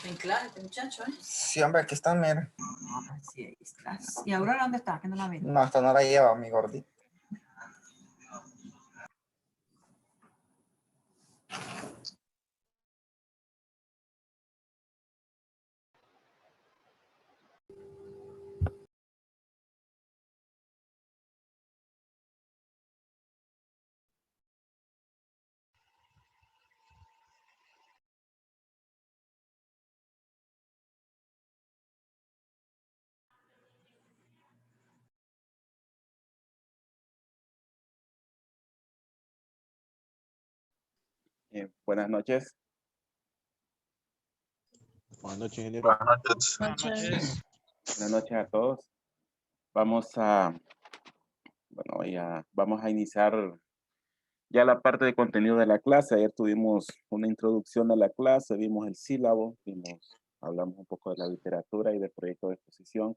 En clase, este muchacho, ¿eh? Sí, hombre, aquí está, mira. Ah, sí, ahí estás. ¿Y Aurora dónde está? Que no la veo. No, esta no la lleva, mi gordito. Buenas noches. Buenas noches, ingeniero. Buenas noches. Buenas noches a todos. Vamos a iniciar ya la parte de contenido de la clase. Ayer tuvimos una introducción a la clase, vimos el sílabo, hablamos un poco de la literatura y del proyecto de exposición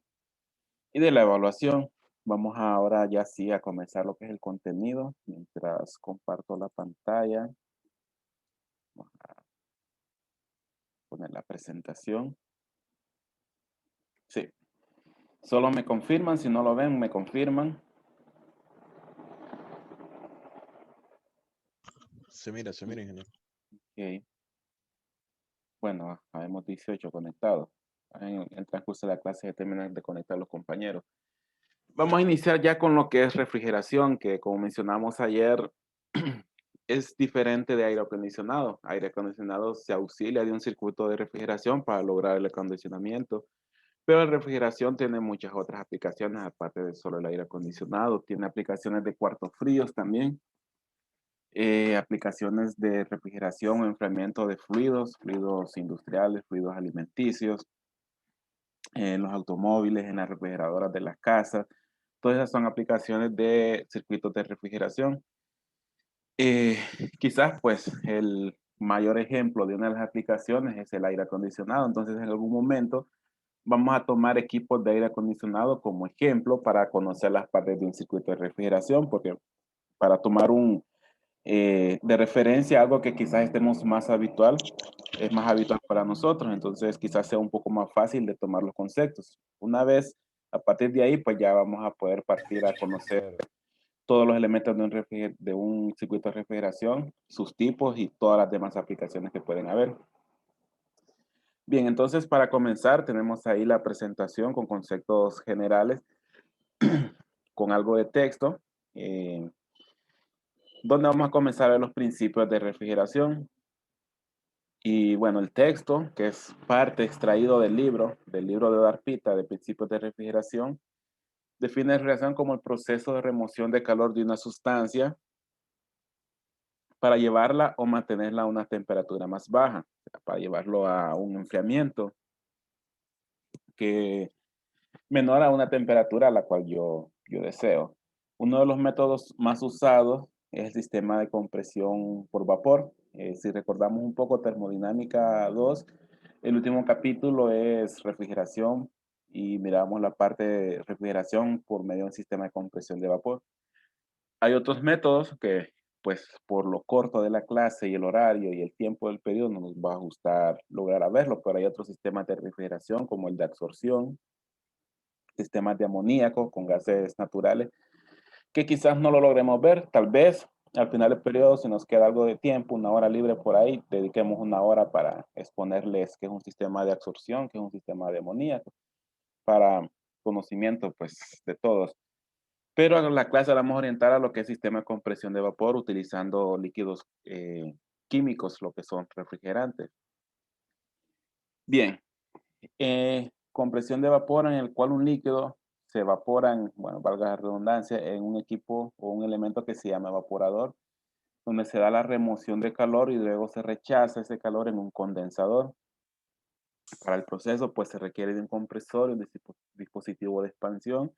y de la evaluación. Vamos ahora ya sí a comenzar lo que es el contenido. Mientras comparto la pantalla, vamos a poner la presentación. Sí. Solo me confirman, si no lo ven, me confirman. Se mira, ingeniero. Ok. Bueno, habemos 18 conectados. En el transcurso de la clase se terminan de conectar los compañeros. Vamos a iniciar ya con lo que es refrigeración, que como mencionamos ayer, es diferente de aire acondicionado. Aire acondicionado se auxilia de un circuito de refrigeración para lograr el acondicionamiento, pero la refrigeración tiene muchas otras aplicaciones, aparte de solo el aire acondicionado. Tiene aplicaciones de cuartos fríos también. Aplicaciones de refrigeración o enfriamiento de fluidos industriales, fluidos alimenticios, en los automóviles, en las refrigeradoras de las casas. Todas esas son aplicaciones de circuitos de refrigeración. Quizás pues el mayor ejemplo de una de las aplicaciones es el aire acondicionado. Entonces en algún momento vamos a tomar equipos de aire acondicionado como ejemplo para conocer las partes de un circuito de refrigeración, porque para tomar de referencia algo que quizás estemos más habitual, es más habitual para nosotros, entonces quizás sea un poco más fácil de tomar los conceptos. Una vez, a partir de ahí, pues ya vamos a poder partir a conocer todos los elementos de un circuito de refrigeración, sus tipos y todas las demás aplicaciones que pueden haber. Bien, entonces para comenzar tenemos ahí la presentación con conceptos generales, con algo de texto, donde vamos a comenzar a ver los principios de refrigeración. Y bueno, el texto, que es parte extraído del libro de Edward Pita, de Principios de Refrigeración, define refrigeración como el proceso de remoción de calor de una sustancia para llevarla o mantenerla a una temperatura más baja, para llevarlo a un enfriamiento que menor a una temperatura a la cual yo deseo. Uno de los métodos más usados es el sistema de compresión por vapor. Si recordamos un poco termodinámica 2, el último capítulo es refrigeración y miramos la parte de refrigeración por medio de un sistema de compresión de vapor. Hay otros métodos que, pues, por lo corto de la clase y el horario y el tiempo del periodo no nos va a gustar lograr a verlo, pero hay otros sistemas de refrigeración como el de absorción, sistemas de amoníaco con gases naturales, que quizás no lo logremos ver. Tal vez al final del periodo, si nos queda algo de tiempo, una hora libre por ahí, dediquemos una hora para exponerles qué es un sistema de absorción, qué es un sistema de amoníaco, para conocimiento pues de todos. Pero a la clase la vamos a orientar a lo que es sistema de compresión de vapor utilizando líquidos químicos, lo que son refrigerantes. Bien, compresión de vapor en el cual un líquido se evapora, bueno, valga la redundancia, en un equipo o un elemento que se llama evaporador, donde se da la remoción de calor y luego se rechaza ese calor en un condensador. Para el proceso, pues se requiere de un compresor y un dispositivo de expansión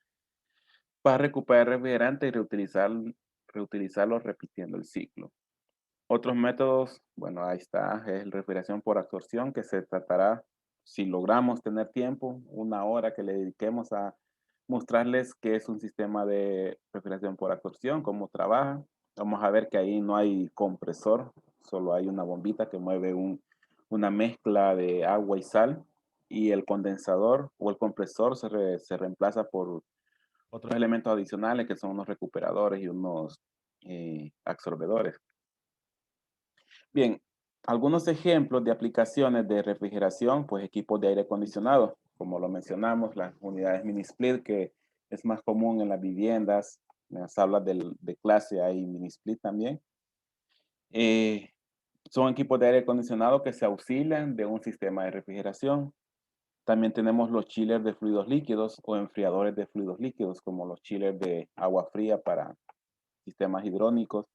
para recuperar el refrigerante y reutilizarlo repitiendo el ciclo. Otros métodos, bueno, ahí está, es la refrigeración por absorción, que se tratará, si logramos tener tiempo, una hora que le dediquemos a mostrarles qué es un sistema de refrigeración por absorción, cómo trabaja. Vamos a ver que ahí no hay compresor, solo hay una bombita que mueve un una mezcla de agua y sal, y el condensador o el compresor se reemplaza por otros elementos adicionales que son unos recuperadores y unos absorbedores. Bien, algunos ejemplos de aplicaciones de refrigeración, pues equipos de aire acondicionado, como lo mencionamos, las unidades mini split, que es más común en las viviendas, en las aulas de clase hay mini split también. Son equipos de aire acondicionado que se auxilian de un sistema de refrigeración. También tenemos los chillers de fluidos líquidos o enfriadores de fluidos líquidos, como los chillers de agua fría para sistemas hidráulicos.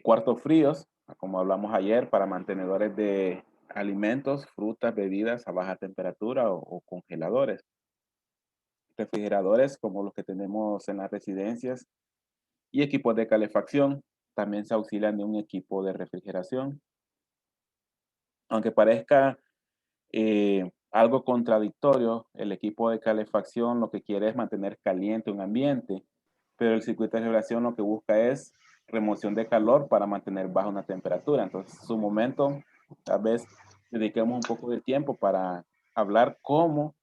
Cuartos fríos, como hablamos ayer, para mantenedores de alimentos, frutas, bebidas a baja temperatura o congeladores. Refrigeradores como los que tenemos en las residencias y equipos de calefacción también se auxilian de un equipo de refrigeración. Aunque parezca algo contradictorio, el equipo de calefacción lo que quiere es mantener caliente un ambiente, pero el circuito de refrigeración lo que busca es remoción de calor para mantener baja una temperatura. Entonces, en su momento, tal vez dediquemos un poco de tiempo para hablar cómo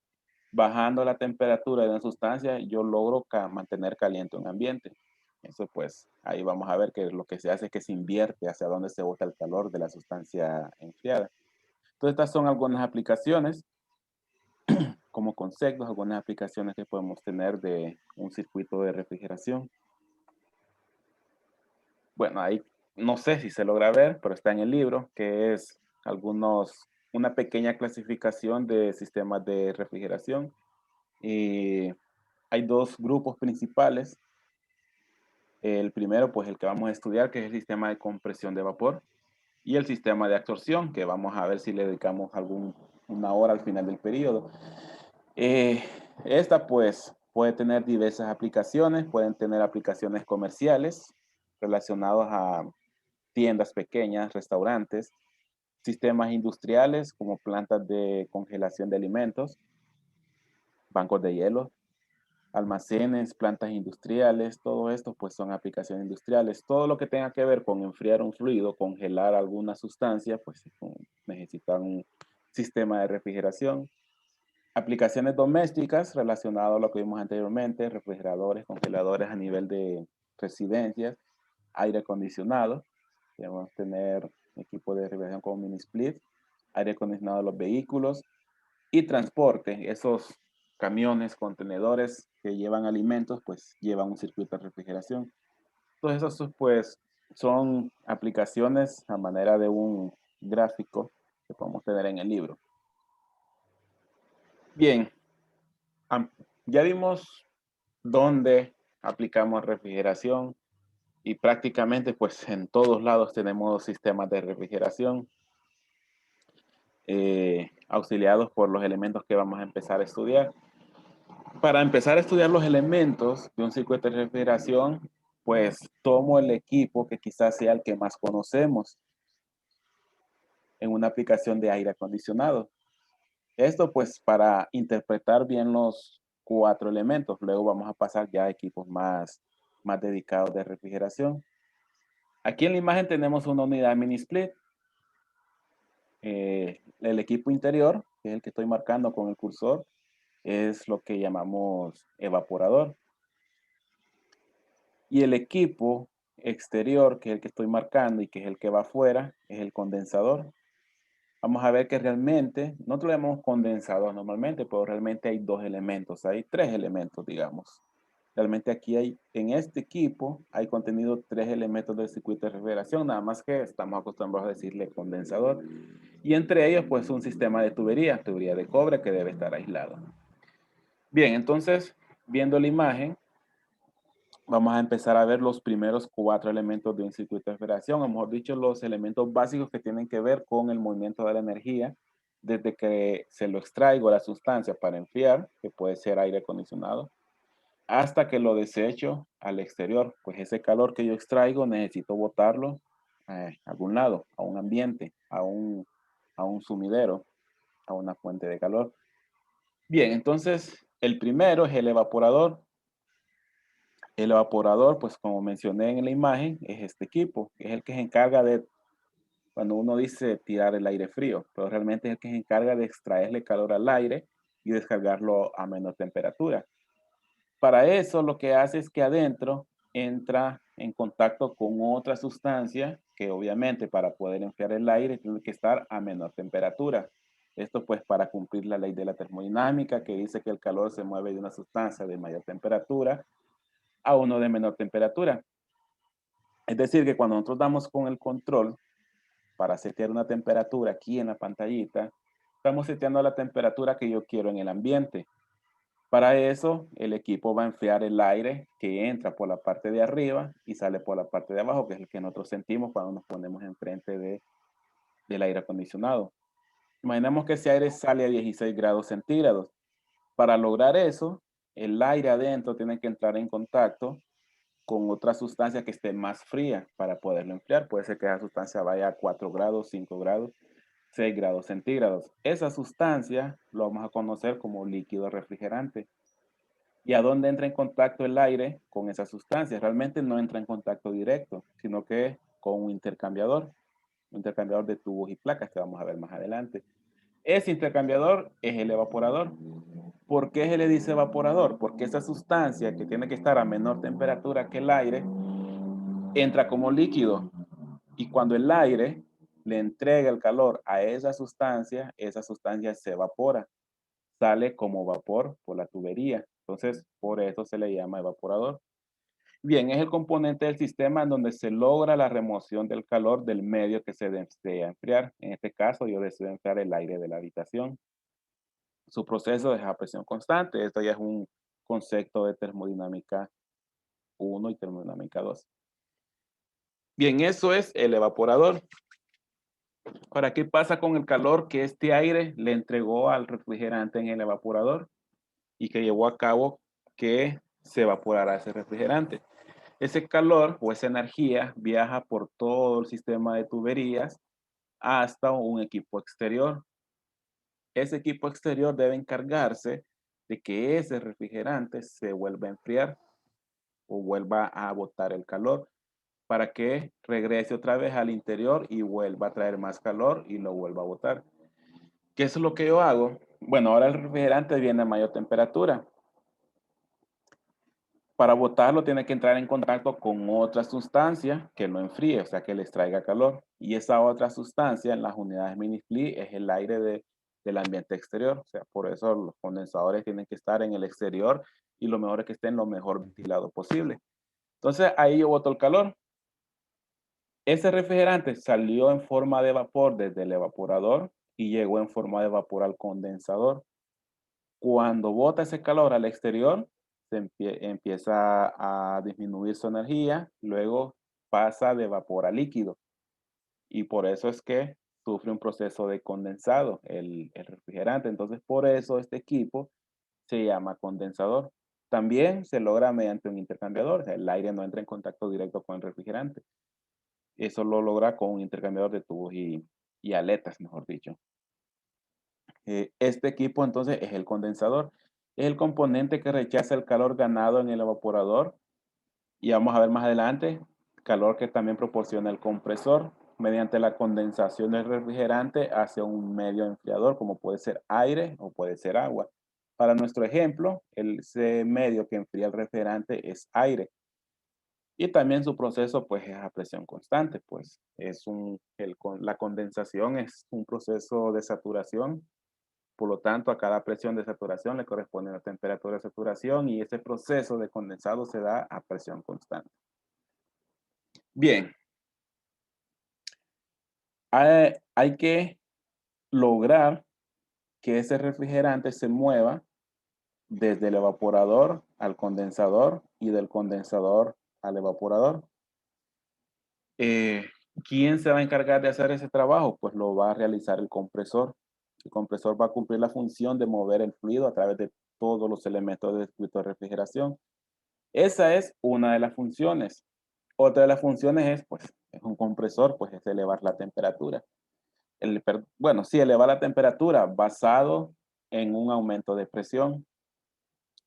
bajando la temperatura de una sustancia yo logro mantener caliente un ambiente. Eso pues, ahí vamos a ver que lo que se hace es que se invierte hacia dónde se bota el calor de la sustancia enfriada. Entonces, estas son algunas aplicaciones como conceptos, algunas aplicaciones que podemos tener de un circuito de refrigeración. Bueno, ahí no sé si se logra ver, pero está en el libro, que es una pequeña clasificación de sistemas de refrigeración. Y hay dos grupos principales. El primero, pues el que vamos a estudiar, que es el sistema de compresión de vapor, y el sistema de absorción, que vamos a ver si le dedicamos una hora al final del periodo. Esta pues puede tener diversas aplicaciones, pueden tener aplicaciones comerciales relacionadas a tiendas pequeñas, restaurantes, sistemas industriales como plantas de congelación de alimentos, bancos de hielo, almacenes, plantas industriales, todo esto pues son aplicaciones industriales. Todo lo que tenga que ver con enfriar un fluido, congelar alguna sustancia, pues necesitan un sistema de refrigeración. Aplicaciones domésticas relacionadas a lo que vimos anteriormente, refrigeradores, congeladores a nivel de residencias, aire acondicionado. Debemos tener equipo de refrigeración como mini split, aire acondicionado de los vehículos y transporte. Esos camiones, contenedores que llevan alimentos, pues llevan un circuito de refrigeración. Entonces, esos pues son aplicaciones a manera de un gráfico que podemos tener en el libro. Bien, ya vimos dónde aplicamos refrigeración y prácticamente pues en todos lados tenemos sistemas de refrigeración auxiliados por los elementos que vamos a empezar a estudiar. Para empezar a estudiar los elementos de un circuito de refrigeración, pues tomo el equipo que quizás sea el que más conocemos en una aplicación de aire acondicionado. Esto pues para interpretar bien los 4 elementos. Luego vamos a pasar ya a equipos más dedicados de refrigeración. Aquí en la imagen tenemos una unidad mini split. El equipo interior, que es el que estoy marcando con el cursor, es lo que llamamos evaporador. Y el equipo exterior, que es el que estoy marcando y que es el que va afuera, es el condensador. Vamos a ver que realmente, nosotros le llamamos condensador normalmente, pero realmente hay 2 elementos, hay 3 elementos, digamos. Realmente aquí en este equipo, hay contenido 3 elementos del circuito de refrigeración, nada más que estamos acostumbrados a decirle condensador. Y entre ellos, pues un sistema de tubería de cobre que debe estar aislado. Bien, entonces, viendo la imagen, vamos a empezar a ver los primeros 4 elementos de un circuito de refrigeración, o mejor dicho, los elementos básicos que tienen que ver con el movimiento de la energía, desde que se lo extraigo la sustancia para enfriar, que puede ser aire acondicionado, hasta que lo desecho al exterior. Pues ese calor que yo extraigo necesito botarlo a algún lado, a un ambiente, a un sumidero, a una fuente de calor. Bien, entonces el primero es el evaporador. El evaporador, pues como mencioné en la imagen, es este equipo, que es el que se encarga de cuando uno dice tirar el aire frío, pero realmente es el que se encarga de extraerle calor al aire y descargarlo a menor temperatura. Para eso lo que hace es que adentro entra en contacto con otra sustancia que obviamente para poder enfriar el aire tiene que estar a menor temperatura. Esto pues para cumplir la ley de la termodinámica que dice que el calor se mueve de una sustancia de mayor temperatura a uno de menor temperatura. Es decir, que cuando nosotros damos con el control para setear una temperatura aquí en la pantallita, estamos seteando la temperatura que yo quiero en el ambiente. Para eso, el equipo va a enfriar el aire que entra por la parte de arriba y sale por la parte de abajo, que es el que nosotros sentimos cuando nos ponemos enfrente del aire acondicionado. Imaginemos que ese aire sale a 16 grados centígrados. Para lograr eso, el aire adentro tiene que entrar en contacto con otra sustancia que esté más fría para poderlo enfriar. Puede ser que esa sustancia vaya a 4 grados, 5 grados, 6 grados centígrados. Esa sustancia lo vamos a conocer como líquido refrigerante. ¿Y a dónde entra en contacto el aire con esa sustancia? Realmente no entra en contacto directo, sino que con un intercambiador de tubos y placas que vamos a ver más adelante. Ese intercambiador es el evaporador. ¿Por qué se le dice evaporador? Porque esa sustancia que tiene que estar a menor temperatura que el aire entra como líquido y cuando el aire le entrega el calor a esa sustancia se evapora, sale como vapor por la tubería. Entonces, por eso se le llama evaporador. Bien, es el componente del sistema en donde se logra la remoción del calor del medio que se desea enfriar. En este caso, yo deseo enfriar el aire de la habitación. Su proceso es a presión constante. Esto ya es un concepto de termodinámica 1 y termodinámica 2. Bien, eso es el evaporador. Ahora, ¿qué pasa con el calor que este aire le entregó al refrigerante en el evaporador y que llevó a cabo que se evaporara ese refrigerante? Ese calor o esa energía viaja por todo el sistema de tuberías hasta un equipo exterior. Ese equipo exterior debe encargarse de que ese refrigerante se vuelva a enfriar o vuelva a botar el calor para que regrese otra vez al interior y vuelva a traer más calor y lo vuelva a botar. ¿Qué es lo que yo hago? Bueno, ahora el refrigerante viene a mayor temperatura. Para botarlo tiene que entrar en contacto con otra sustancia que lo enfríe, o sea, que les traiga calor. Y esa otra sustancia en las unidades mini-split es el aire del ambiente exterior. O sea, por eso los condensadores tienen que estar en el exterior y lo mejor es que estén lo mejor ventilado posible. Entonces, ahí yo boto el calor. Ese refrigerante salió en forma de vapor desde el evaporador y llegó en forma de vapor al condensador. Cuando bota ese calor al exterior, empieza a disminuir su energía, luego pasa de vapor a líquido. Y por eso es que sufre un proceso de condensado el refrigerante. Entonces, por eso este equipo se llama condensador. También se logra mediante un intercambiador, o sea, el aire no entra en contacto directo con el refrigerante. Eso lo logra con un intercambiador de tubos y aletas, mejor dicho. Este equipo entonces es el condensador. Es el componente que rechaza el calor ganado en el evaporador. Y vamos a ver más adelante, calor que también proporciona el compresor mediante la condensación del refrigerante hacia un medio enfriador, como puede ser aire o puede ser agua. Para nuestro ejemplo, ese medio que enfría el refrigerante es aire. Y también su proceso pues es a presión constante, pues la condensación es un proceso de saturación, por lo tanto a cada presión de saturación le corresponde una temperatura de saturación y ese proceso de condensado se da a presión constante. Bien, hay que lograr que ese refrigerante se mueva desde el evaporador al condensador y del condensador al evaporador. ¿Quién se va a encargar de hacer ese trabajo? Pues lo va a realizar el compresor. El compresor va a cumplir la función de mover el fluido a través de todos los elementos del circuito de refrigeración. Esa es una de las funciones. Otra de las funciones es un compresor, pues es elevar la temperatura. Elevar la temperatura basado en un aumento de presión.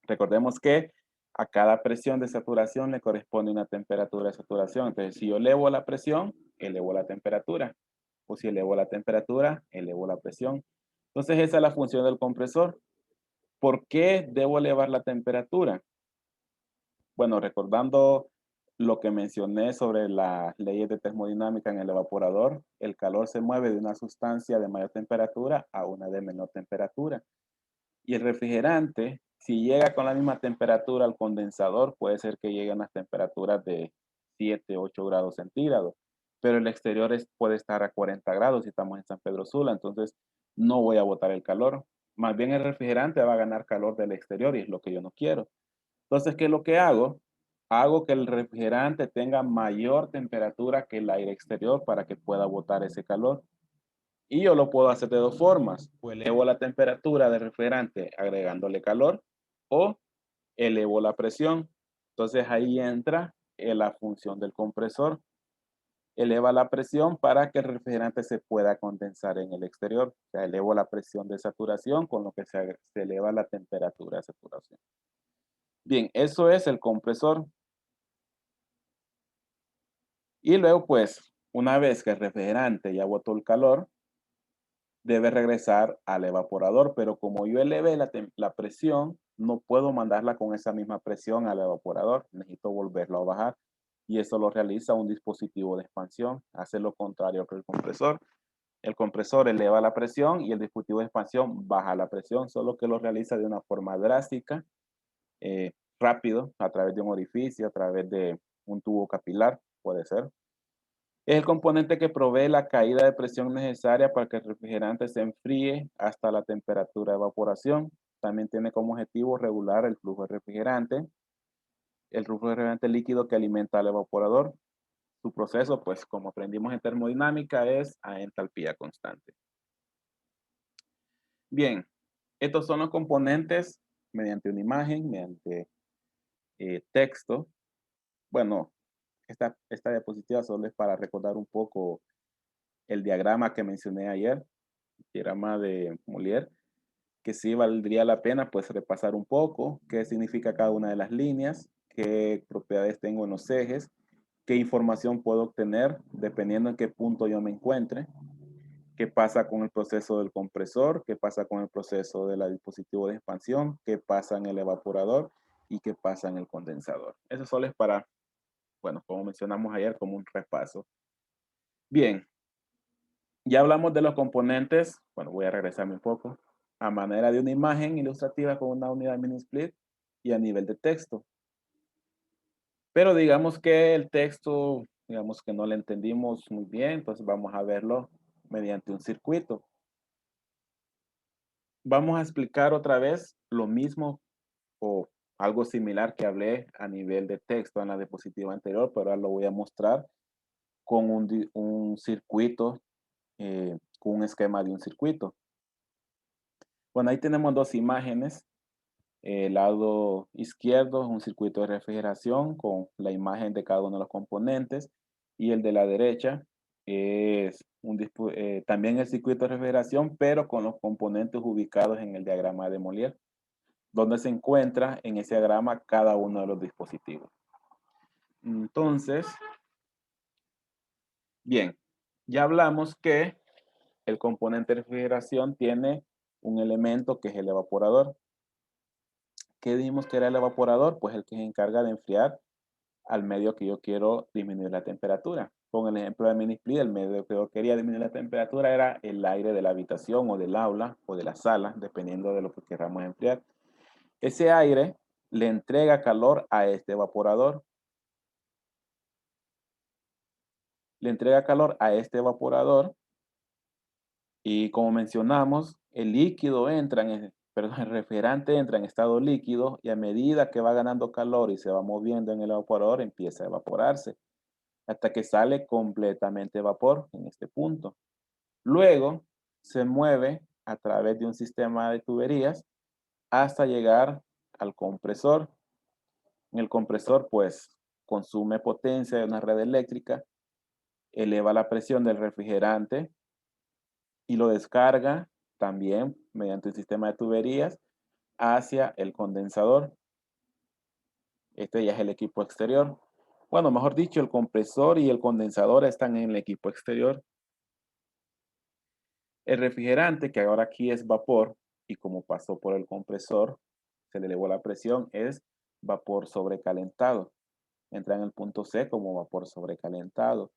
Recordemos que a cada presión de saturación le corresponde una temperatura de saturación. Entonces, si yo elevo la presión, elevo la temperatura. o si elevo la temperatura, elevo la presión. Entonces esa es la función del compresor. ¿Por qué debo elevar la temperatura? Bueno, recordando lo que mencioné sobre las leyes de termodinámica en el evaporador, el calor se mueve de una sustancia de mayor temperatura a una de menor temperatura. Y el refrigerante, si llega con la misma temperatura al condensador, puede ser que llegue a unas temperaturas de 7, 8 grados centígrados. Pero el exterior puede estar a 40 grados si estamos en San Pedro Sula, entonces no voy a botar el calor. Más bien el refrigerante va a ganar calor del exterior y es lo que yo no quiero. Entonces, ¿qué es lo que hago? Hago que el refrigerante tenga mayor temperatura que el aire exterior para que pueda botar ese calor. Y yo lo puedo hacer de dos formas. O elevo la temperatura del refrigerante agregándole calor o elevo la presión. Entonces ahí entra la función del compresor. Eleva la presión para que el refrigerante se pueda condensar en el exterior. O sea, elevo la presión de saturación con lo que se eleva la temperatura de saturación. Bien, eso es el compresor. Y luego, pues, una vez que el refrigerante ya botó el calor, debe regresar al evaporador, pero como yo elevé la presión, no puedo mandarla con esa misma presión al evaporador, necesito volverlo a bajar y eso lo realiza un dispositivo de expansión, hace lo contrario que el compresor. El compresor eleva la presión y el dispositivo de expansión baja la presión, solo que lo realiza de una forma drástica, rápido, a través de un orificio, a través de un tubo capilar, puede ser. Es el componente que provee la caída de presión necesaria para que el refrigerante se enfríe hasta la temperatura de evaporación. También tiene como objetivo regular el flujo de refrigerante, el flujo de refrigerante líquido que alimenta al evaporador. Su proceso, pues como aprendimos en termodinámica, es a entalpía constante. Bien, estos son los componentes mediante una imagen, mediante texto. Bueno, esta diapositiva solo es para recordar un poco el diagrama que mencioné ayer, el diagrama de Molière, que sí valdría la pena pues repasar un poco qué significa cada una de las líneas, qué propiedades tengo en los ejes, qué información puedo obtener dependiendo en qué punto yo me encuentre, qué pasa con el proceso del compresor, qué pasa con el proceso del dispositivo de expansión, qué pasa en el evaporador y qué pasa en el condensador. Eso solo es para, bueno, como mencionamos ayer, como un repaso. Bien, ya hablamos de los componentes, bueno, voy a regresarme un poco, a manera de una imagen ilustrativa con una unidad mini split y a nivel de texto. Pero digamos que el texto, digamos que no lo entendimos muy bien, entonces vamos a verlo mediante un circuito. Vamos a explicar otra vez lo mismo o algo similar que hablé a nivel de texto en la diapositiva anterior, pero ahora lo voy a mostrar con un circuito, con un esquema de un circuito. Bueno, ahí tenemos dos imágenes. El lado izquierdo es un circuito de refrigeración con la imagen de cada uno de los componentes y el de la derecha es también el circuito de refrigeración, pero con los componentes ubicados en el diagrama de Molière, donde se encuentra en ese diagrama cada uno de los dispositivos. Entonces, bien, ya hablamos que el componente de refrigeración tiene un elemento que es el evaporador. ¿Qué dijimos que era el evaporador? Pues el que se encarga de enfriar al medio que yo quiero disminuir la temperatura. Con el ejemplo de mini split, el medio que yo quería disminuir la temperatura era el aire de la habitación o del aula o de la sala, dependiendo de lo que queramos enfriar. Ese aire le entrega calor a este evaporador. Le entrega calor a este evaporador y como mencionamos, el líquido entra perdón, el refrigerante entra en estado líquido y a medida que va ganando calor y se va moviendo en el evaporador, empieza a evaporarse hasta que sale completamente vapor en este punto. Luego se mueve a través de un sistema de tuberías hasta llegar al compresor. En el compresor, pues, consume potencia de una red eléctrica, eleva la presión del refrigerante y lo descarga también mediante un sistema de tuberías hacia el condensador. Este ya es el equipo exterior. Bueno, mejor dicho, el compresor y el condensador están en el equipo exterior. El refrigerante, que ahora aquí es vapor, y como pasó por el compresor, se le elevó la presión, es vapor sobrecalentado. Entra en el punto C como vapor sobrecalentado.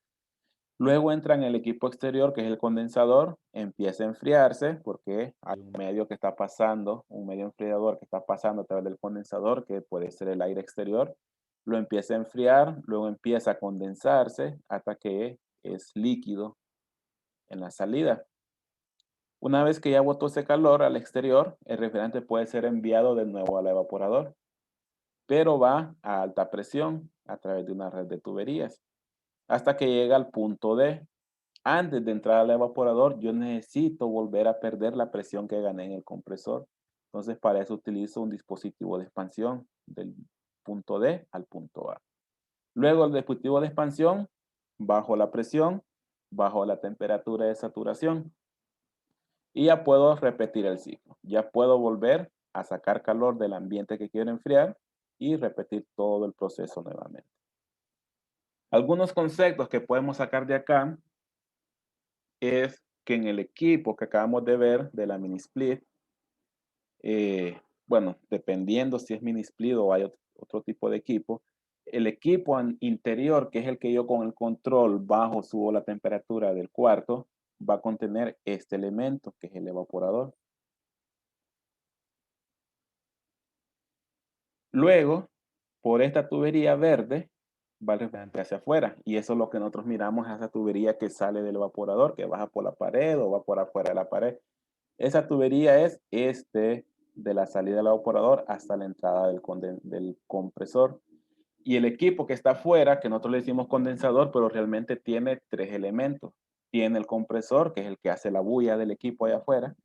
Luego entra en el equipo exterior, que es el condensador, empieza a enfriarse porque hay un medio que está pasando, un medio enfriador que está pasando a través del condensador, que puede ser el aire exterior. Lo empieza a enfriar, luego empieza a condensarse hasta que es líquido en la salida. Una vez que ya botó ese calor al exterior, el refrigerante puede ser enviado de nuevo al evaporador, pero va a alta presión a través de una red de tuberías hasta que llega al punto D. Antes de entrar al evaporador, yo necesito volver a perder la presión que gané en el compresor. Entonces, para eso utilizo un dispositivo de expansión del punto D al punto A. Luego, el dispositivo de expansión, bajo la presión, bajo la temperatura de saturación. Y ya puedo repetir el ciclo. Ya puedo volver a sacar calor del ambiente que quiero enfriar y repetir todo el proceso nuevamente. Algunos conceptos que podemos sacar de acá es que en el equipo que acabamos de ver de la mini split, bueno, dependiendo si es mini split o hay otro tipo de equipo, el equipo interior, que es el que yo con el control bajo subo la temperatura del cuarto, va a contener este elemento, que es el evaporador. Luego, por esta tubería verde, va el refrigerante hacia afuera. Y eso es lo que nosotros miramos, a esa tubería que sale del evaporador, que baja por la pared o va por afuera de la pared. Esa tubería es de la salida del evaporador hasta la entrada del compresor. Y el equipo que está afuera, que nosotros le decimos condensador, pero realmente tiene tres elementos. Tiene el compresor, que es el que hace la bulla del equipo allá afuera.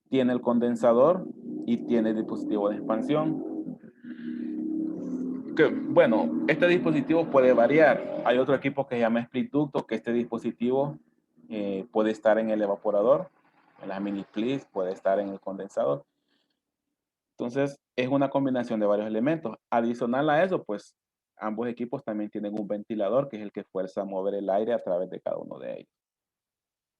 Tiene el condensador y tiene el dispositivo de expansión. Bueno, este dispositivo puede variar. Hay otro equipo que se llama split ducto, que este dispositivo puede estar en el evaporador, en las mini splits, puede estar en el condensador. Entonces, es una combinación de varios elementos. Adicional a eso, pues, ambos equipos también tienen un ventilador, que es el que fuerza a mover el aire a través de cada uno de ellos.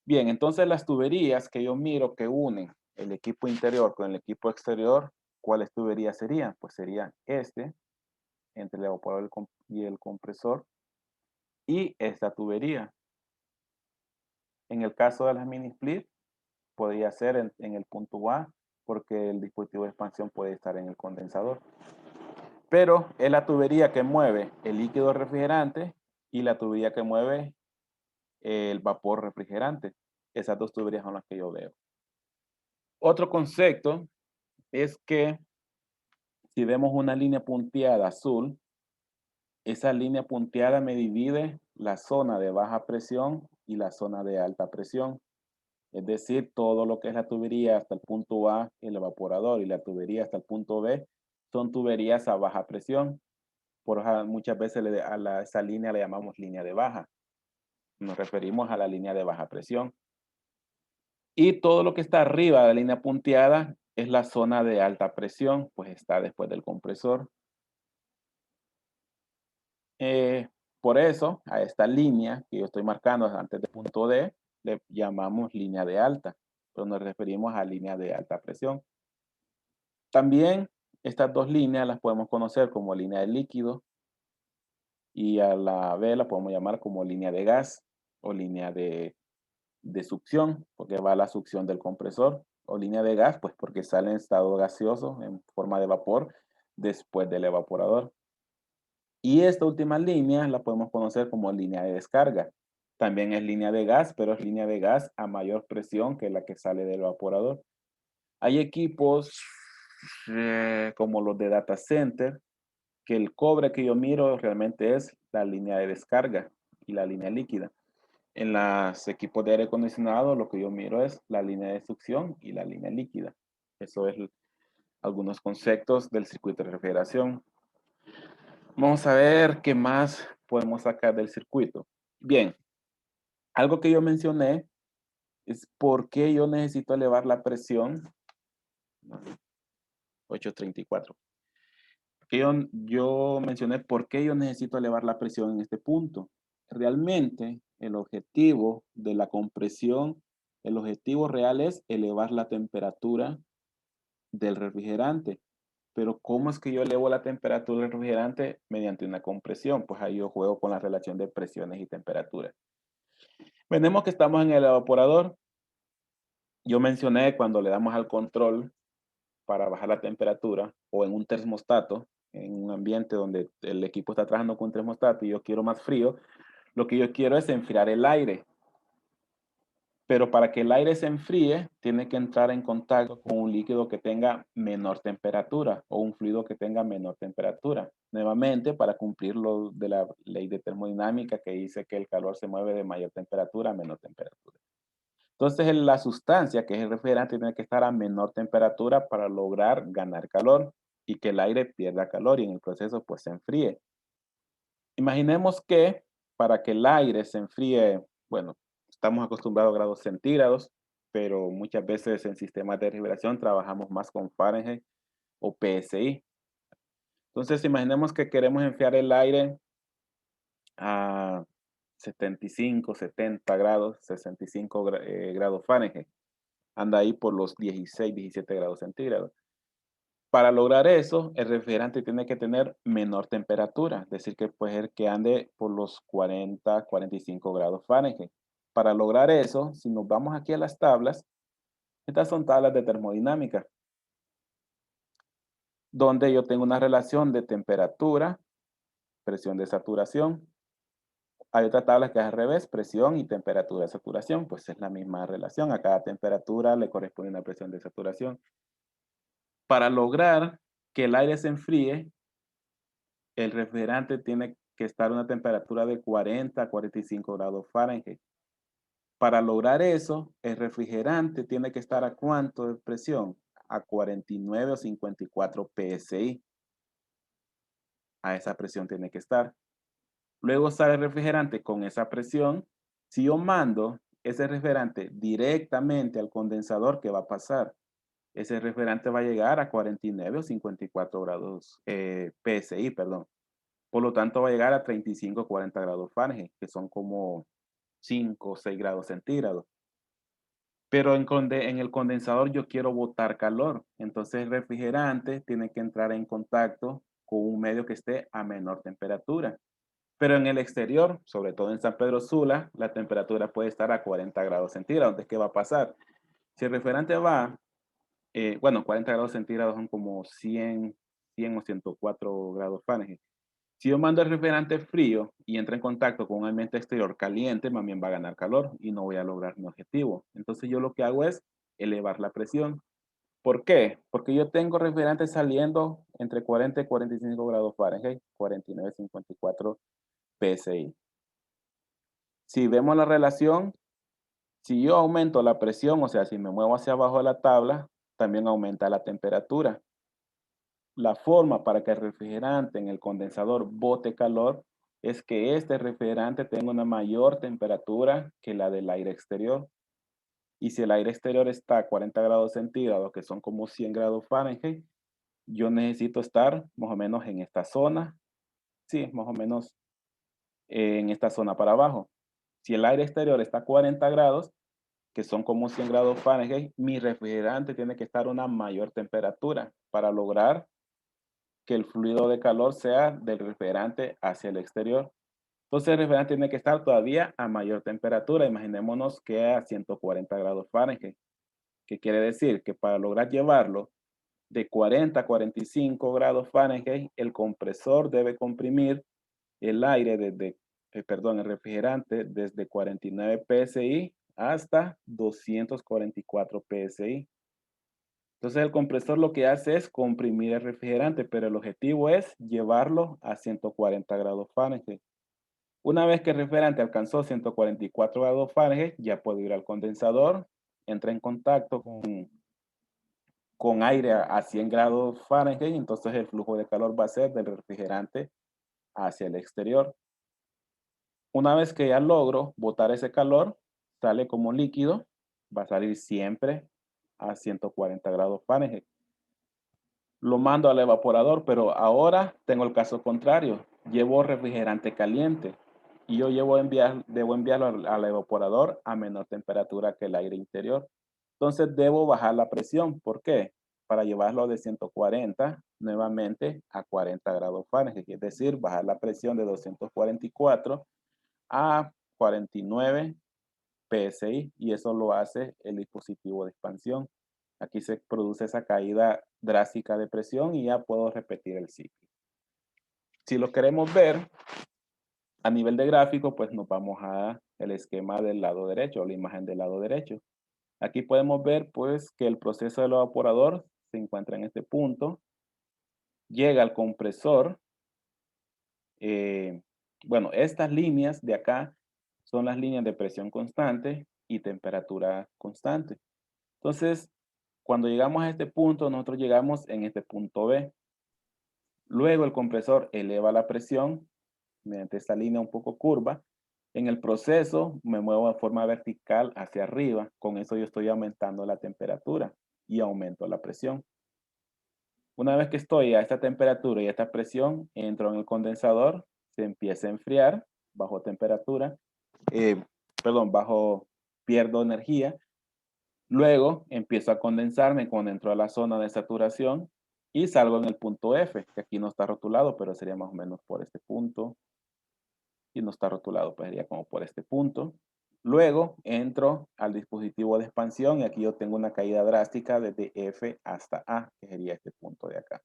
Bien, entonces las tuberías que yo miro que unen el equipo interior con el equipo exterior, ¿cuáles tuberías serían? Pues serían entre el evaporador y el compresor, y esta tubería. En el caso de las mini split, podría ser en el punto A, porque el dispositivo de expansión puede estar en el condensador. Pero es la tubería que mueve el líquido refrigerante y la tubería que mueve el vapor refrigerante. Esas dos tuberías son las que yo veo. Otro concepto es que si vemos una línea punteada azul, esa línea punteada me divide la zona de baja presión y la zona de alta presión. Es decir, todo lo que es la tubería hasta el punto A, el evaporador, y la tubería hasta el punto B, son tuberías a baja presión. Muchas veces esa línea le llamamos línea de baja. Nos referimos a la línea de baja presión. Y todo lo que está arriba de la línea punteada es la zona de alta presión, pues está después del compresor. Por eso, a esta línea que yo estoy marcando antes del punto D, le llamamos línea de alta, pero nos referimos a línea de alta presión. También estas dos líneas las podemos conocer como línea de líquido y a la B la podemos llamar como línea de gas o línea de succión, porque va la succión del compresor, o línea de gas, pues porque sale en estado gaseoso en forma de vapor después del evaporador. Y esta última línea la podemos conocer como línea de descarga. También es línea de gas, pero es línea de gas a mayor presión que la que sale del evaporador. Hay equipos como los de data center, que el cobre que yo miro realmente es la línea de descarga y la línea líquida. En los equipos de aire acondicionado lo que yo miro es la línea de succión y la línea líquida. Eso es algunos conceptos del circuito de refrigeración. Vamos a ver qué más podemos sacar del circuito. Bien, algo que yo mencioné es por qué yo necesito elevar la presión. 834. Que yo mencioné por qué yo necesito elevar la presión en este punto. Realmente, el objetivo de la compresión El objetivo real es elevar la temperatura del refrigerante. Pero ¿cómo es que yo elevo la temperatura del refrigerante? Mediante una compresión. Pues ahí yo juego con la relación de presiones y temperaturas. Tenemos que estamos en el evaporador. Yo mencioné cuando le damos al control para bajar la temperatura o en un termostato, en un ambiente donde el equipo está trabajando con un termostato y yo quiero más frío, lo que yo quiero es enfriar el aire. Pero para que el aire se enfríe, tiene que entrar en contacto con un líquido que tenga menor temperatura o un fluido que tenga menor temperatura. Nuevamente, para cumplir lo de la ley de termodinámica que dice que el calor se mueve de mayor temperatura a menor temperatura. Entonces, la sustancia, que es el refrigerante, tiene que estar a menor temperatura para lograr ganar calor y que el aire pierda calor y en el proceso pues se enfríe. Imaginemos que para que el aire se enfríe, bueno, estamos acostumbrados a grados centígrados, pero muchas veces en sistemas de refrigeración trabajamos más con Fahrenheit o PSI. Entonces, imaginemos que queremos enfriar el aire a 75, 70 grados, 65 grados Fahrenheit. Anda ahí por los 16, 17 grados centígrados. Para lograr eso, el refrigerante tiene que tener menor temperatura, es decir, que puede ser que ande por los 40, 45 grados Fahrenheit. Para lograr eso, si nos vamos aquí a las tablas, estas son tablas de termodinámica, donde yo tengo una relación de temperatura, presión de saturación. Hay otra tabla que es al revés, presión y temperatura de saturación, pues es la misma relación. A cada temperatura le corresponde una presión de saturación. Para lograr que el aire se enfríe, el refrigerante tiene que estar a una temperatura de 40 a 45 grados Fahrenheit. Para lograr eso, el refrigerante tiene que estar a ¿cuánto de presión? A 49 o 54 PSI. A esa presión tiene que estar. Luego sale el refrigerante con esa presión. Si yo mando ese refrigerante directamente al condensador, ¿qué va a pasar? Ese refrigerante va a llegar a 49 o 54 grados PSI, perdón. Por lo tanto, va a llegar a 35 o 40 grados Fahrenheit, que son como 5 o 6 grados centígrados. Pero en el condensador yo quiero botar calor. Entonces el refrigerante tiene que entrar en contacto con un medio que esté a menor temperatura. Pero en el exterior, sobre todo en San Pedro Sula, la temperatura puede estar a 40 grados centígrados. Entonces, ¿qué va a pasar? Si el refrigerante va, 40 grados centígrados son como 100 o 104 grados Fahrenheit. Si yo mando el refrigerante frío y entra en contacto con un ambiente exterior caliente, más bien va a ganar calor y no voy a lograr mi objetivo. Entonces yo lo que hago es elevar la presión. ¿Por qué? Porque yo tengo refrigerante saliendo entre 40 y 45 grados Fahrenheit, 49, 54 PSI. Si vemos la relación, si yo aumento la presión, o sea, si me muevo hacia abajo de la tabla, también aumenta la temperatura. La forma para que el refrigerante en el condensador bote calor es que este refrigerante tenga una mayor temperatura que la del aire exterior. Y si el aire exterior está a 40 grados centígrados, que son como 100 grados Fahrenheit, yo necesito estar más o menos en esta zona. Sí, más o menos en esta zona para abajo. Si el aire exterior está a 40 grados, que son como 100 grados Fahrenheit, mi refrigerante tiene que estar a una mayor temperatura para lograr que el fluido de calor sea del refrigerante hacia el exterior. Entonces el refrigerante tiene que estar todavía a mayor temperatura. Imaginémonos que a 140 grados Fahrenheit. ¿Qué quiere decir? Que para lograr llevarlo de 40 a 45 grados Fahrenheit, el compresor debe comprimir el aire el refrigerante desde 49 PSI hasta 244 PSI. Entonces el compresor lo que hace es comprimir el refrigerante, pero el objetivo es llevarlo a 140 grados Fahrenheit. Una vez que el refrigerante alcanzó 144 grados Fahrenheit, ya puede ir al condensador, entra en contacto con aire a 100 grados Fahrenheit, entonces el flujo de calor va a ser del refrigerante hacia el exterior. Una vez que ya logro botar ese calor, sale como líquido, va a salir siempre a 140 grados Fahrenheit. Lo mando al evaporador, pero ahora tengo el caso contrario. Llevo refrigerante caliente. y yo debo enviarlo al evaporador a menor temperatura que el aire interior. Entonces debo bajar la presión. ¿Por qué? Para llevarlo de 140 nuevamente a 40 grados Fahrenheit. Es decir, bajar la presión de 244 a 49 PSI, y eso lo hace el dispositivo de expansión. Aquí se produce esa caída drástica de presión y ya puedo repetir el ciclo. Si lo queremos ver a nivel de gráfico, pues nos vamos a el esquema del lado derecho, la imagen del lado derecho. Aquí podemos ver pues que el proceso del evaporador se encuentra en este punto, llega al compresor. Bueno, estas líneas de acá son las líneas de presión constante y temperatura constante. Entonces, cuando llegamos a este punto, nosotros llegamos en este punto B. Luego el compresor eleva la presión mediante esta línea un poco curva. En el proceso me muevo de forma vertical hacia arriba. Con eso yo estoy aumentando la temperatura y aumento la presión. Una vez que estoy a esta temperatura y a esta presión, entro en el condensador, se empieza a enfriar bajo temperatura, pierdo energía. Luego empiezo a condensarme cuando entro a la zona de saturación y salgo en el punto F, que aquí no está rotulado, pero sería más o menos por este punto. Y no está rotulado, pues sería como por este punto. Luego entro al dispositivo de expansión y aquí yo tengo una caída drástica desde F hasta A, que sería este punto de acá.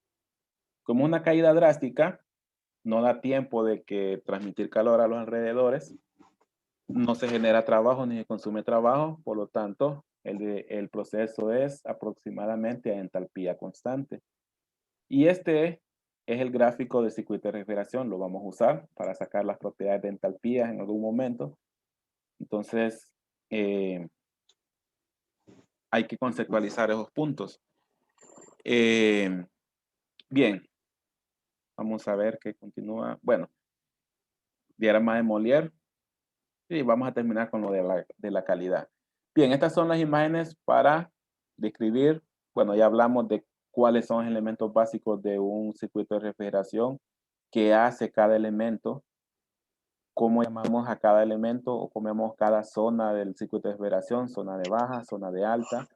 Como una caída drástica, no da tiempo de que transmitir calor a los alrededores, no se genera trabajo ni se consume trabajo, por lo tanto, el proceso es aproximadamente a entalpía constante. Y este es el gráfico del circuito de refrigeración, lo vamos a usar para sacar las propiedades de entalpía en algún momento. Entonces, hay que conceptualizar esos puntos. Bien, vamos a ver qué continúa. Bueno, diagrama de Molière. Y vamos a terminar con lo de la calidad. Bien, estas son las imágenes para describir, bueno, ya hablamos de cuáles son los elementos básicos de un circuito de refrigeración, qué hace cada elemento, cómo llamamos a cada elemento o cómo llamamos cada zona del circuito de refrigeración, zona de baja, zona de alta,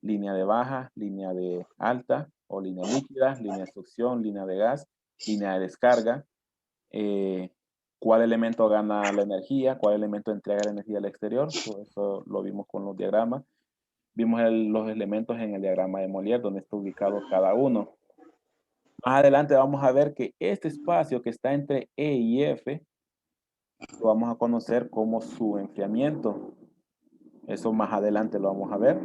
línea de baja, línea de alta o línea líquida, línea de succión, línea de gas, línea de descarga, cuál elemento gana la energía, cuál elemento entrega la energía al exterior. Todo eso lo vimos con los diagramas. Vimos los elementos en el diagrama de Molière, donde está ubicado cada uno. Más adelante vamos a ver que este espacio que está entre E y F, lo vamos a conocer como su enfriamiento. Eso más adelante lo vamos a ver.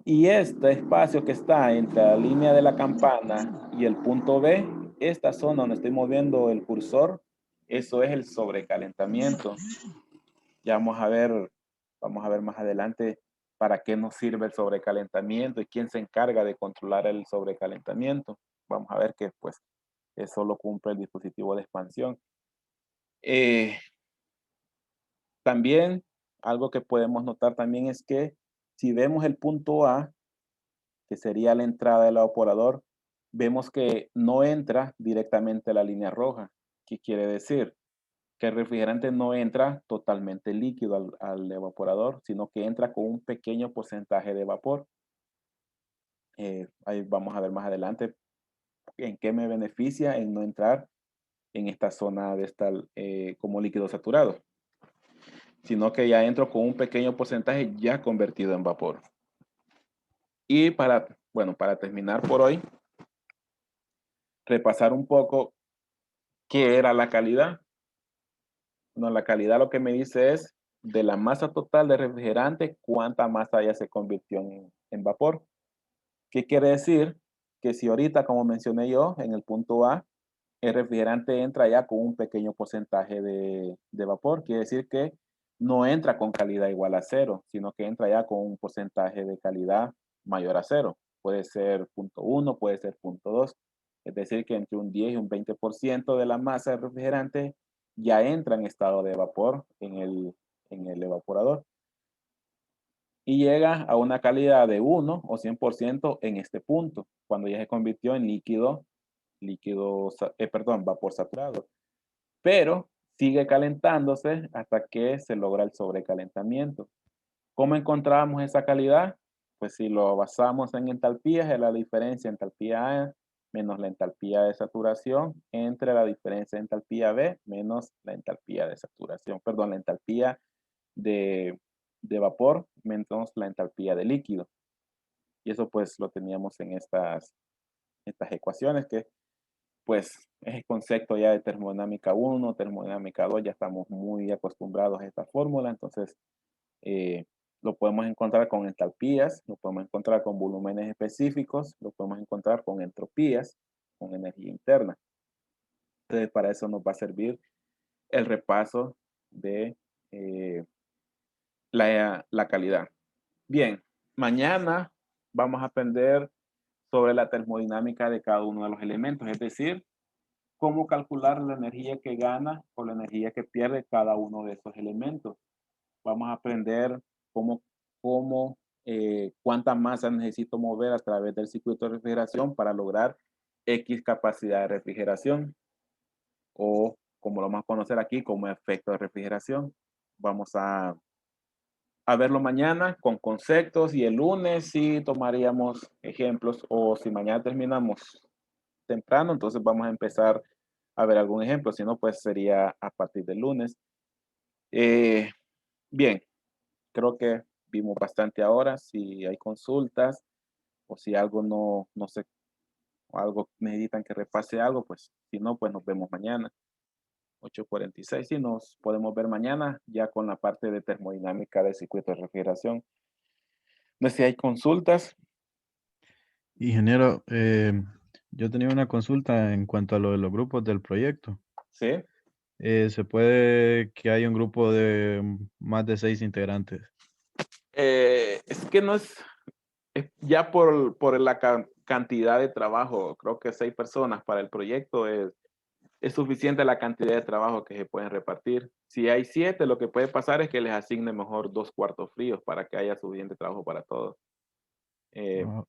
Y este espacio que está entre la línea de la campana y el punto B, esta zona donde estoy moviendo el cursor, eso es el sobrecalentamiento. Ya vamos a ver más adelante para qué nos sirve el sobrecalentamiento y quién se encarga de controlar el sobrecalentamiento. Vamos a ver que pues eso lo cumple el dispositivo de expansión. También algo que podemos notar también es que si vemos el punto A, que sería la entrada del evaporador, vemos que no entra directamente a la línea roja. ¿Qué quiere decir? Que el refrigerante no entra totalmente líquido al evaporador, sino que entra con un pequeño porcentaje de vapor. Ahí vamos a ver más adelante en qué me beneficia en no entrar en esta zona como líquido saturado, sino que ya entro con un pequeño porcentaje ya convertido en vapor. Y para terminar por hoy, repasar un poco qué era la calidad. Bueno, la calidad lo que me dice es de la masa total de refrigerante, cuánta masa ya se convirtió en vapor. ¿Qué quiere decir? Que si ahorita, como mencioné yo, en el punto A, el refrigerante entra ya con un pequeño porcentaje de vapor, quiere decir que no entra con calidad igual a 0, sino que entra ya con un porcentaje de calidad mayor a 0. Puede ser 0.1, puede ser 0.2. Es decir, que entre un 10 y un 20% de la masa del refrigerante ya entra en estado de vapor en el evaporador. Y llega a una calidad de 1 o 100% en este punto, cuando ya se convirtió en vapor saturado. Pero sigue calentándose hasta que se logra el sobrecalentamiento. ¿Cómo encontrábamos esa calidad? Pues si lo basamos en entalpías, es la diferencia entalpía A menos la entalpía de saturación entre la diferencia de entalpía B menos la entalpía de saturación, perdón, la entalpía de vapor menos la entalpía de líquido. Y eso pues lo teníamos en estas ecuaciones que pues es el concepto ya de termodinámica 1, termodinámica 2, ya estamos muy acostumbrados a esta fórmula, entonces lo podemos encontrar con entalpías, lo podemos encontrar con volúmenes específicos, lo podemos encontrar con entropías, con energía interna. Entonces para eso nos va a servir el repaso de la calidad. Bien, mañana vamos a aprender sobre la termodinámica de cada uno de los elementos, es decir, cómo calcular la energía que gana o la energía que pierde cada uno de esos elementos. Vamos a aprender cuánta masa necesito mover a través del circuito de refrigeración para lograr X capacidad de refrigeración, o como lo vamos a conocer aquí como efecto de refrigeración. Vamos a verlo mañana con conceptos, y el lunes sí tomaríamos ejemplos, o si mañana terminamos temprano, entonces vamos a empezar a ver algún ejemplo, si no, pues sería a partir del lunes. Bien, creo que vimos bastante ahora. Si hay consultas o si algo no sé, o algo necesitan que repase algo, pues si no, pues nos vemos mañana. 8:46, y nos podemos ver mañana ya con la parte de termodinámica del circuito de refrigeración. No sé si hay consultas. Ingeniero, yo tenía una consulta en cuanto a lo de los grupos del proyecto. ¿Sí? ¿Se puede que haya un grupo de más de 6 integrantes? Es que no es ya por la cantidad de trabajo. Creo que 6 personas para el proyecto es suficiente la cantidad de trabajo que se pueden repartir. Si hay 7, lo que puede pasar es que les asigne mejor 2 cuartos fríos para que haya suficiente trabajo para todos. Ah,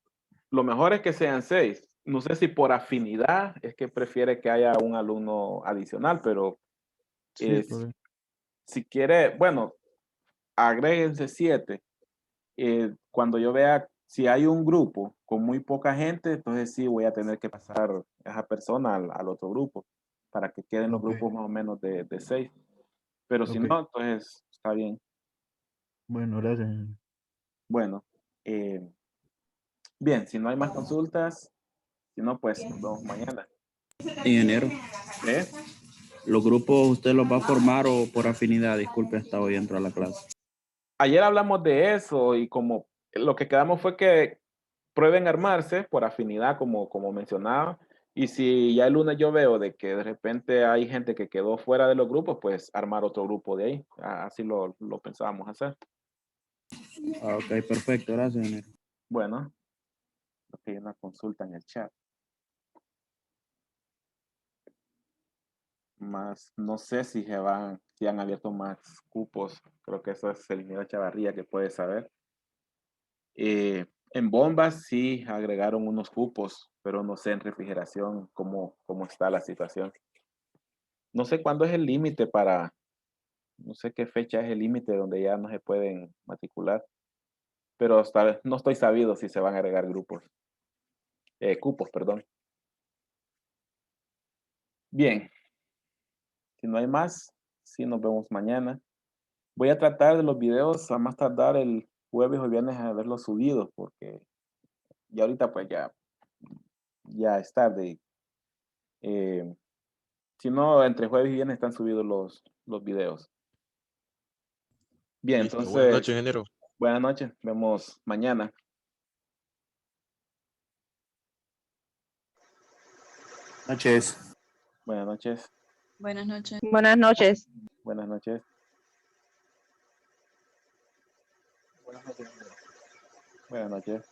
Lo mejor es que sean 6. No sé si por afinidad es que prefiere que haya un alumno adicional, pero sí, por- si quiere, bueno, agréguense 7. Cuando yo vea si hay un grupo con muy poca gente, entonces sí voy a tener que pasar a esa persona al otro grupo para que queden los Ok. grupos más o menos de 6. Pero si Ok. no, entonces está bien. Bueno, gracias. Bueno, eh, bien, si no hay más consultas, si no, pues nos vemos mañana. Ingeniero, ¿Eh? ¿los grupos usted los va a formar o por afinidad? Disculpe, hasta hoy entro a la clase. Ayer hablamos de eso y como lo que quedamos fue que prueben armarse por afinidad, como mencionaba. Y si ya el lunes yo veo de que de repente hay gente que quedó fuera de los grupos, pues armar otro grupo de ahí. Así lo pensábamos hacer. Ah, ok, perfecto, gracias, ingeniero. Bueno, aquí hay una consulta en el chat. Más, no sé si si han abierto más cupos. Creo que eso es el ingeniero Chavarría que puede saber. En bombas sí agregaron unos cupos, pero no sé en refrigeración cómo está la situación. No sé cuándo es el límite no sé qué fecha es el límite donde ya no se pueden matricular, pero no estoy sabido si se van a agregar cupos, perdón. Bien, si no hay más, sí nos vemos mañana. Voy a tratar de los videos a más tardar el jueves o viernes a verlos subidos, porque ya ahorita pues ya es tarde. Si no, entre jueves y viernes están subidos los videos. Bien, Listo. Buenas noches, entonces, ingeniero. buenas noches. Vemos mañana. Noches. Buenas noches. Buenas noches. Buenas noches. Buenas noches. Buenas noches.